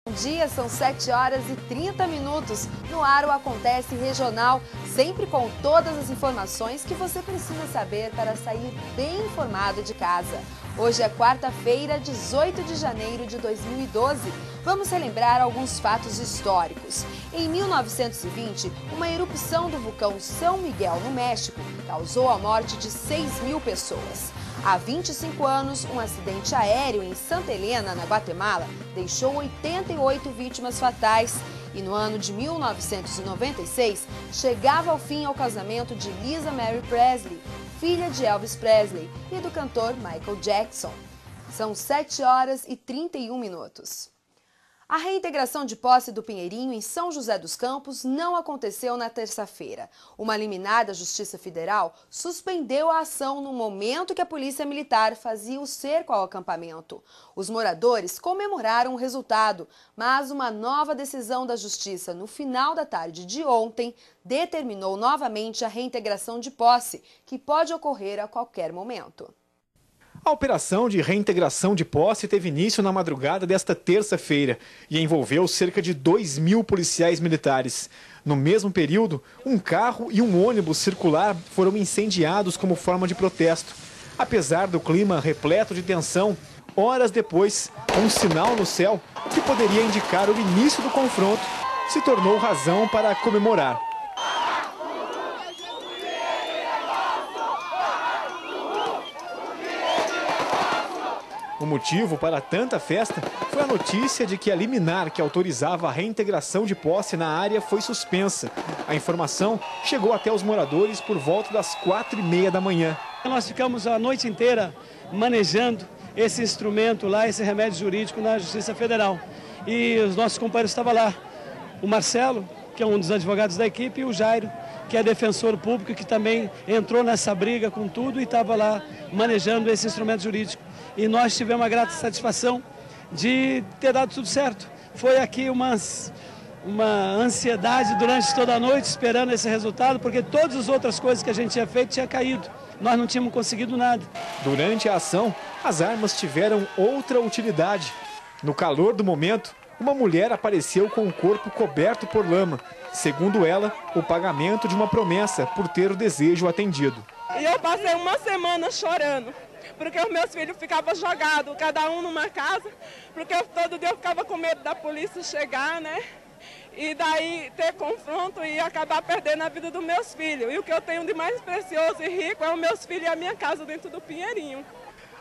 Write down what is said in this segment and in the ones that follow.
Bom dia, são 7 horas e 30 minutos. No ar o Acontece Regional, sempre com todas as informações que você precisa saber para sair bem informado de casa. Hoje é quarta-feira, 18 de janeiro de 2012. Vamos relembrar alguns fatos históricos. Em 1920, uma erupção do vulcão São Miguel, no México, causou a morte de 6.000 pessoas. Há 25 anos, um acidente aéreo em Santa Helena, na Guatemala, deixou 88 vítimas fatais. E no ano de 1996, chegava ao fim ao casamento de Lisa Mary Presley, filha de Elvis Presley e do cantor Michael Jackson. São 7 horas e 31 minutos. A reintegração de posse do Pinheirinho em São José dos Campos não aconteceu na terça-feira. Uma liminar da Justiça Federal suspendeu a ação no momento que a Polícia Militar fazia o cerco ao acampamento. Os moradores comemoraram o resultado, mas uma nova decisão da Justiça no final da tarde de ontem determinou novamente a reintegração de posse, que pode ocorrer a qualquer momento. A operação de reintegração de posse teve início na madrugada desta terça-feira e envolveu cerca de 2.000 policiais militares. No mesmo período, um carro e um ônibus circular foram incendiados como forma de protesto. Apesar do clima repleto de tensão, horas depois, um sinal no céu que poderia indicar o início do confronto se tornou razão para comemorar. O motivo para tanta festa foi a notícia de que a liminar que autorizava a reintegração de posse na área foi suspensa. A informação chegou até os moradores por volta das 4h30 da manhã. Nós ficamos a noite inteira manejando esse instrumento lá, esse remédio jurídico na Justiça Federal. E os nossos companheiros estavam lá. O Marcelo, que é um dos advogados da equipe, e o Jairo, que é defensor público, que também entrou nessa briga com tudo e estava lá manejando esse instrumento jurídico. E nós tivemos a grata satisfação de ter dado tudo certo. Foi aqui uma ansiedade durante toda a noite esperando esse resultado, porque todas as outras coisas que a gente tinha feito tinha caído. Nós não tínhamos conseguido nada. Durante a ação, as armas tiveram outra utilidade. No calor do momento, uma mulher apareceu com o corpo coberto por lama. Segundo ela, o pagamento de uma promessa por ter o desejo atendido. E eu passei uma semana chorando, porque os meus filhos ficavam jogados, cada um numa casa, porque todo dia eu ficava com medo da polícia chegar, né? E daí ter confronto e acabar perdendo a vida dos meus filhos. E o que eu tenho de mais precioso e rico é os meus filhos e a minha casa dentro do Pinheirinho.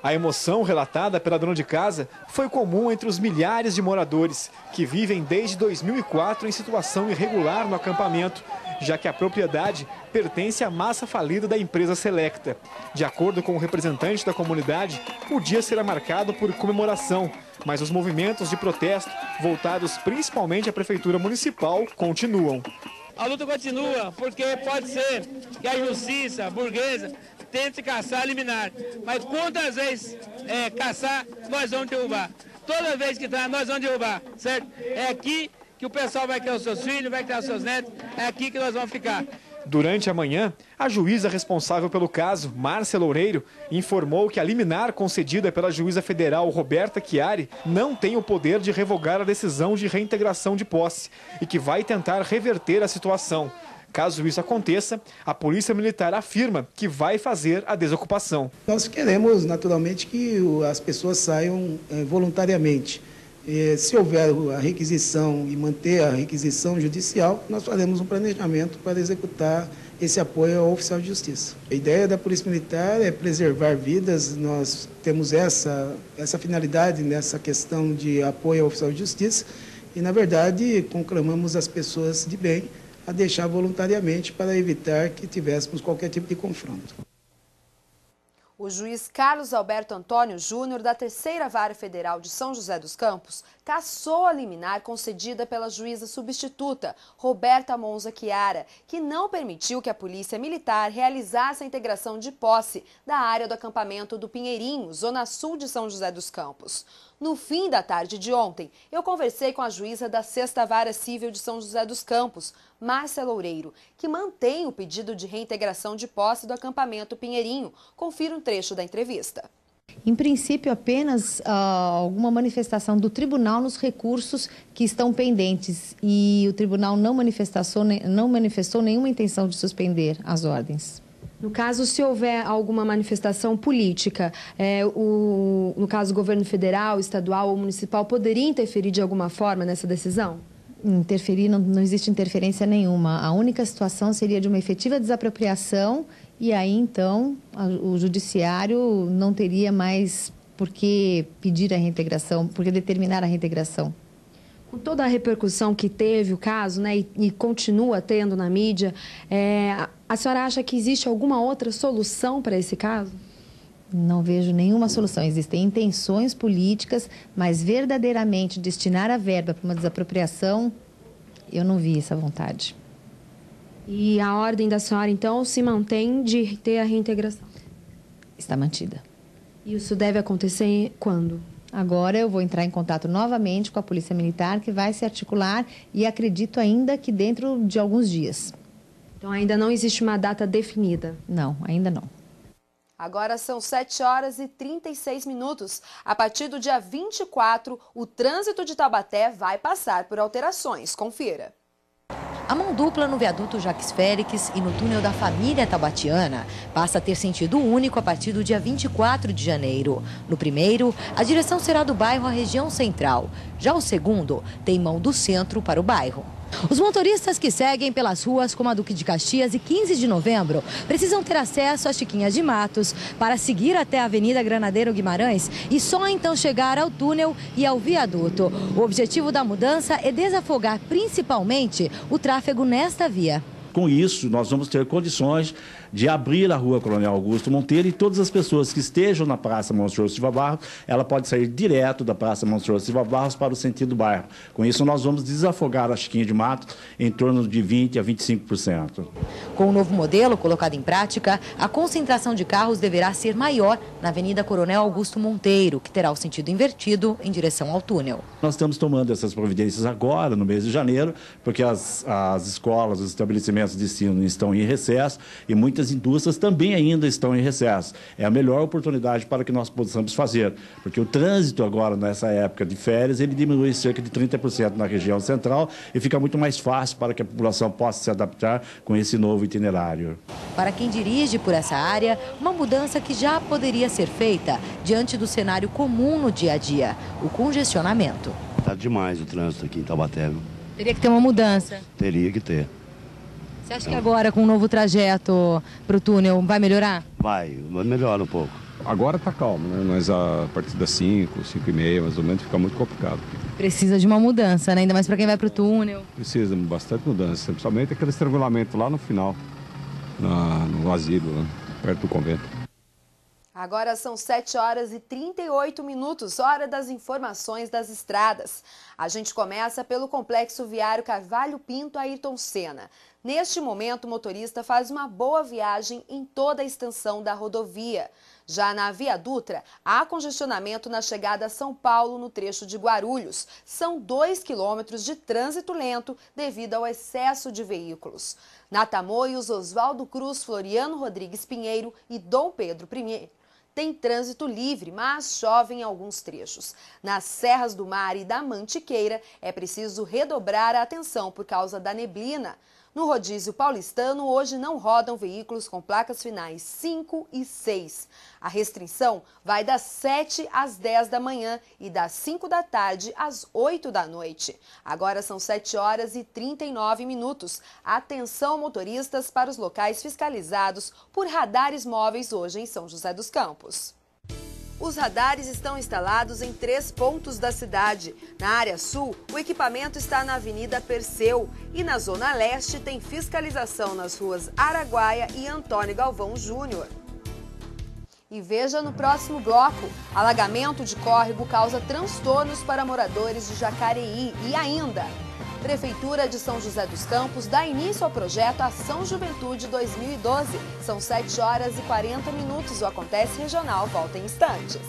A emoção relatada pela dona de casa foi comum entre os milhares de moradores que vivem desde 2004 em situação irregular no acampamento, já que a propriedade pertence à massa falida da empresa Selecta. De acordo com o representante da comunidade, o dia será marcado por comemoração, mas os movimentos de protesto, voltados principalmente à prefeitura municipal, continuam. A luta continua, porque pode ser que a justiça burguesa tente caçar a liminar, mas quantas vezes caçar, nós vamos derrubar. Toda vez que tá, nós vamos derrubar, certo? É aqui que o pessoal vai criar os seus filhos, vai criar os seus netos, é aqui que nós vamos ficar. Durante a manhã, a juíza responsável pelo caso, Márcia Loureiro, informou que a liminar concedida pela juíza federal Roberta Chiari não tem o poder de revogar a decisão de reintegração de posse e que vai tentar reverter a situação. Caso isso aconteça, a Polícia Militar afirma que vai fazer a desocupação. Nós queremos, naturalmente, que as pessoas saiam voluntariamente. Se houver a requisição e manter a requisição judicial, nós faremos um planejamento para executar esse apoio ao oficial de justiça. A ideia da Polícia Militar é preservar vidas, nós temos essa finalidade nessa questão de apoio ao oficial de justiça e, na verdade, conclamamos as pessoas de bem a deixar voluntariamente para evitar que tivéssemos qualquer tipo de confronto. O juiz Carlos Alberto Antônio Júnior, da Terceira Vara Federal de São José dos Campos, cassou a liminar concedida pela juíza substituta, Roberta Monza Chiara, que não permitiu que a Polícia Militar realizasse a integração de posse da área do acampamento do Pinheirinho, zona sul de São José dos Campos. No fim da tarde de ontem, eu conversei com a juíza da Sexta Vara Civil de São José dos Campos, Márcia Loureiro, que mantém o pedido de reintegração de posse do acampamento Pinheirinho. Confira um trecho da entrevista. Em princípio, apenas alguma manifestação do tribunal nos recursos que estão pendentes e o tribunal não manifestou nenhuma intenção de suspender as ordens. No caso, se houver alguma manifestação política, no caso, o governo federal, estadual ou municipal poderia interferir de alguma forma nessa decisão? Interferir, não existe interferência nenhuma. A única situação seria de uma efetiva desapropriação e aí, então, o judiciário não teria mais por que pedir a reintegração, por que determinar a reintegração. Com toda a repercussão que teve o caso, né, e continua tendo na mídia, a senhora acha que existe alguma outra solução para esse caso? Não vejo nenhuma solução. Existem intenções políticas, mas verdadeiramente destinar a verba para uma desapropriação, eu não vi essa vontade. E a ordem da senhora, então, se mantém de ter a reintegração? Está mantida. E isso deve acontecer quando? Agora eu vou entrar em contato novamente com a Polícia Militar, que vai se articular e acredito ainda que dentro de alguns dias. Então ainda não existe uma data definida? Não, ainda não. Agora são 7h36. A partir do dia 24, o trânsito de Taubaté vai passar por alterações. Confira. A mão dupla no viaduto Jacques Félix e no túnel da família taubatiana passa a ter sentido único a partir do dia 24 de janeiro. No primeiro, a direção será do bairro à região central. Já o segundo tem mão do centro para o bairro. Os motoristas que seguem pelas ruas como a Duque de Caxias e 15 de novembro precisam ter acesso a Chiquinhas de Matos para seguir até a Avenida Granadeiro Guimarães e só então chegar ao túnel e ao viaduto. O objetivo da mudança é desafogar principalmente o tráfego nesta via. Com isso, nós vamos ter condições de abrir a rua Coronel Augusto Monteiro e todas as pessoas que estejam na Praça Monsenhor Silva Barros, ela pode sair direto da Praça Monsenhor Silva Barros para o sentido do bairro. Com isso, nós vamos desafogar a Chiquinha de Matos em torno de 20% a 25%. Com o novo modelo colocado em prática, a concentração de carros deverá ser maior na Avenida Coronel Augusto Monteiro, que terá o sentido invertido em direção ao túnel. Nós estamos tomando essas providências agora, no mês de janeiro, porque as escolas, os estabelecimentos de ensino estão em recesso e muitas indústrias também ainda estão em recesso. É a melhor oportunidade para que nós possamos fazer, porque o trânsito agora, nessa época de férias, ele diminui cerca de 30% na região central e fica muito mais fácil para que a população possa se adaptar com esse novo itinerário. Para quem dirige por essa área, uma mudança que já poderia ser feita diante do cenário comum no dia a dia, o congestionamento. Está demais o trânsito aqui em Taubaté. Teria que ter uma mudança? Teria que ter. Você acha que agora, com o novo trajeto para o túnel, vai melhorar? Vai melhora um pouco. Agora está calmo, né? Mas a partir das 5h30, mais ou menos, fica muito complicado. Precisa de uma mudança, né? Ainda mais para quem vai para o túnel. Precisa de bastante mudança, principalmente aquele estrangulamento lá no final, no asilo, né? Perto do convento. Agora são 7h38, hora das informações das estradas. A gente começa pelo complexo viário Carvalho Pinto Ayrton Senna. Neste momento, o motorista faz uma boa viagem em toda a extensão da rodovia. Já na Via Dutra, há congestionamento na chegada a São Paulo, no trecho de Guarulhos. São 2 quilômetros de trânsito lento devido ao excesso de veículos. Na Tamoios, Oswaldo Cruz, Floriano Rodrigues Pinheiro e Dom Pedro I tem trânsito livre, mas chove em alguns trechos. Nas Serras do Mar e da Mantiqueira, é preciso redobrar a atenção por causa da neblina. No rodízio paulistano, hoje não rodam veículos com placas finais 5 e 6. A restrição vai das 7 às 10 da manhã e das 5 da tarde às 8 da noite. Agora são 7h39. Atenção, motoristas, para os locais fiscalizados por radares móveis hoje em São José dos Campos. Os radares estão instalados em 3 pontos da cidade. Na área sul, o equipamento está na Avenida Perseu e na zona leste tem fiscalização nas ruas Araguaia e Antônio Galvão Júnior. E veja no próximo bloco, alagamento de córrego causa transtornos para moradores de Jacareí e ainda... Prefeitura de São José dos Campos dá início ao projeto Ação Juventude 2012. São 7h40. O Acontece Regional volta em instantes.